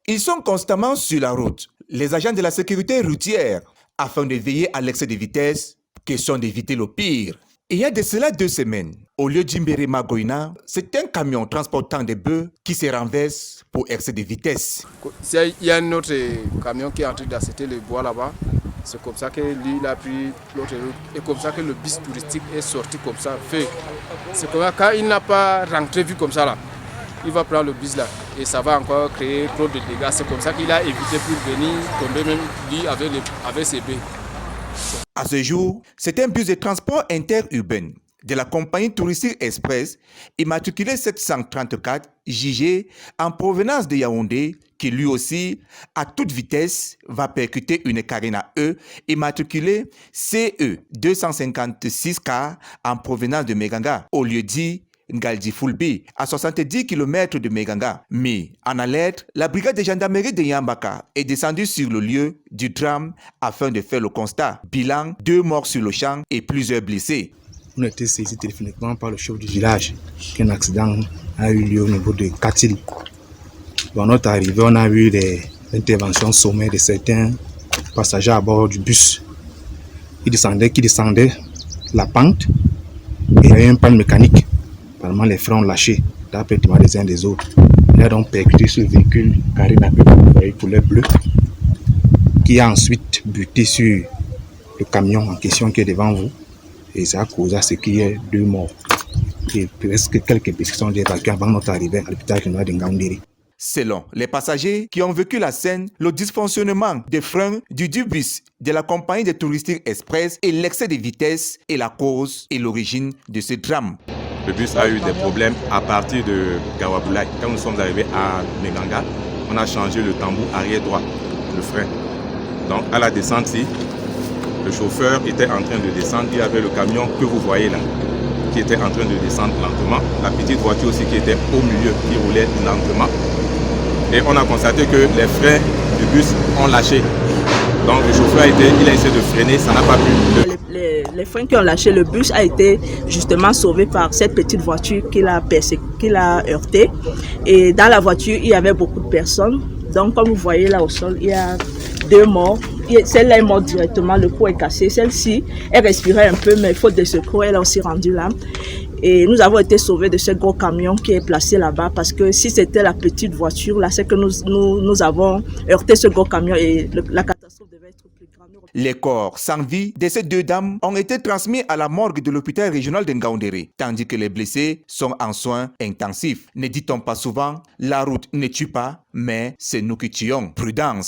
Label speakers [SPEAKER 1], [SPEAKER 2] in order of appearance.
[SPEAKER 1] Ils sont constamment sur la route, les agents de la sécurité routière, afin de veiller à l'excès de vitesse, question d'éviter le pire. Il y a de cela 2 semaines, au lieu d'Imbere Magoina, c'est un camion transportant des bœufs qui se renverse pour excès de vitesse.
[SPEAKER 2] Il y a un autre camion qui est en train d'accepter le bois là-bas. C'est comme ça que lui il a pris l'autre route. Et comme ça que le bus touristique est sorti comme ça. C'est comme ça, quand il n'a pas rentré vu comme ça là, il va prendre le bus là. Et ça va encore créer trop de dégâts. C'est comme ça qu'il a évité pour venir tomber même lui avec ses baies.
[SPEAKER 1] À ce jour, c'est un bus de transport interurbain de la compagnie touristique Express immatriculé 734 JG en provenance de Yaoundé qui lui aussi, à toute vitesse, va percuter une Carina E immatriculée CE 256K en provenance de Meganga au lieu dit Ngaldi Fulbi, à 70 km de Meganga. Mais, en alerte, la brigade de gendarmerie de Yambaka est descendue sur le lieu du drame afin de faire le constat. Bilan, 2 morts sur le champ et plusieurs blessés.
[SPEAKER 3] On a été saisis téléphoniquement par le chef du village qu'un accident a eu lieu au niveau de Katil. Dans notre arrivée, on a eu des interventions sommaires de certains passagers à bord du bus. Qui descendaient la pente et il y a eu un panne mécanique. Apparemment, les freins ont lâché, d'après les des uns des autres. Il a donc percuté ce véhicule Carina E, vous voyez, couleur bleue, qui a ensuite buté sur le camion en question qui est devant vous. Et ça a causé ce qu'il y ait 2 morts. Et presque quelques personnes sont évacuées avant notre arrivée à l'hôpital de Ngaoundéré.
[SPEAKER 1] Selon les passagers qui ont vécu la scène, le dysfonctionnement des freins du bus de la compagnie de touristique Express et l'excès de vitesse est la cause et l'origine de ce drame.
[SPEAKER 4] Le bus a eu des problèmes à partir de Gawaboulaye. Quand nous sommes arrivés à Meganga, on a changé le tambour arrière droit, le frein. Donc à la descente, le chauffeur était en train de descendre, il y avait le camion que vous voyez là, qui était en train de descendre lentement. La petite voiture aussi qui était au milieu, qui roulait lentement. Et on a constaté que les freins du bus ont lâché. Donc le chauffeur il a essayé de freiner, ça n'a pas pu.
[SPEAKER 5] Les freins qui ont lâché, le bus a été justement sauvé par cette petite voiture qui l'a heurté. Et dans la voiture, il y avait beaucoup de personnes. Donc comme vous voyez là au sol, il y a 2 morts. Celle-là est morte directement, le cou est cassé. Celle-ci, elle respirait un peu, mais faute de secours, elle a aussi rendu l'âme. Et nous avons été sauvés de ce gros camion qui est placé là-bas parce que si c'était la petite voiture, là, c'est que nous avons heurté ce gros camion et la catastrophe devait être plus grande.
[SPEAKER 1] Les corps sans vie de ces 2 dames ont été transmis à la morgue de l'hôpital régional de Ngaoundéré, tandis que les blessés sont en soins intensifs. Ne dit-on pas souvent, la route ne tue pas, mais c'est nous qui tuons. Prudence.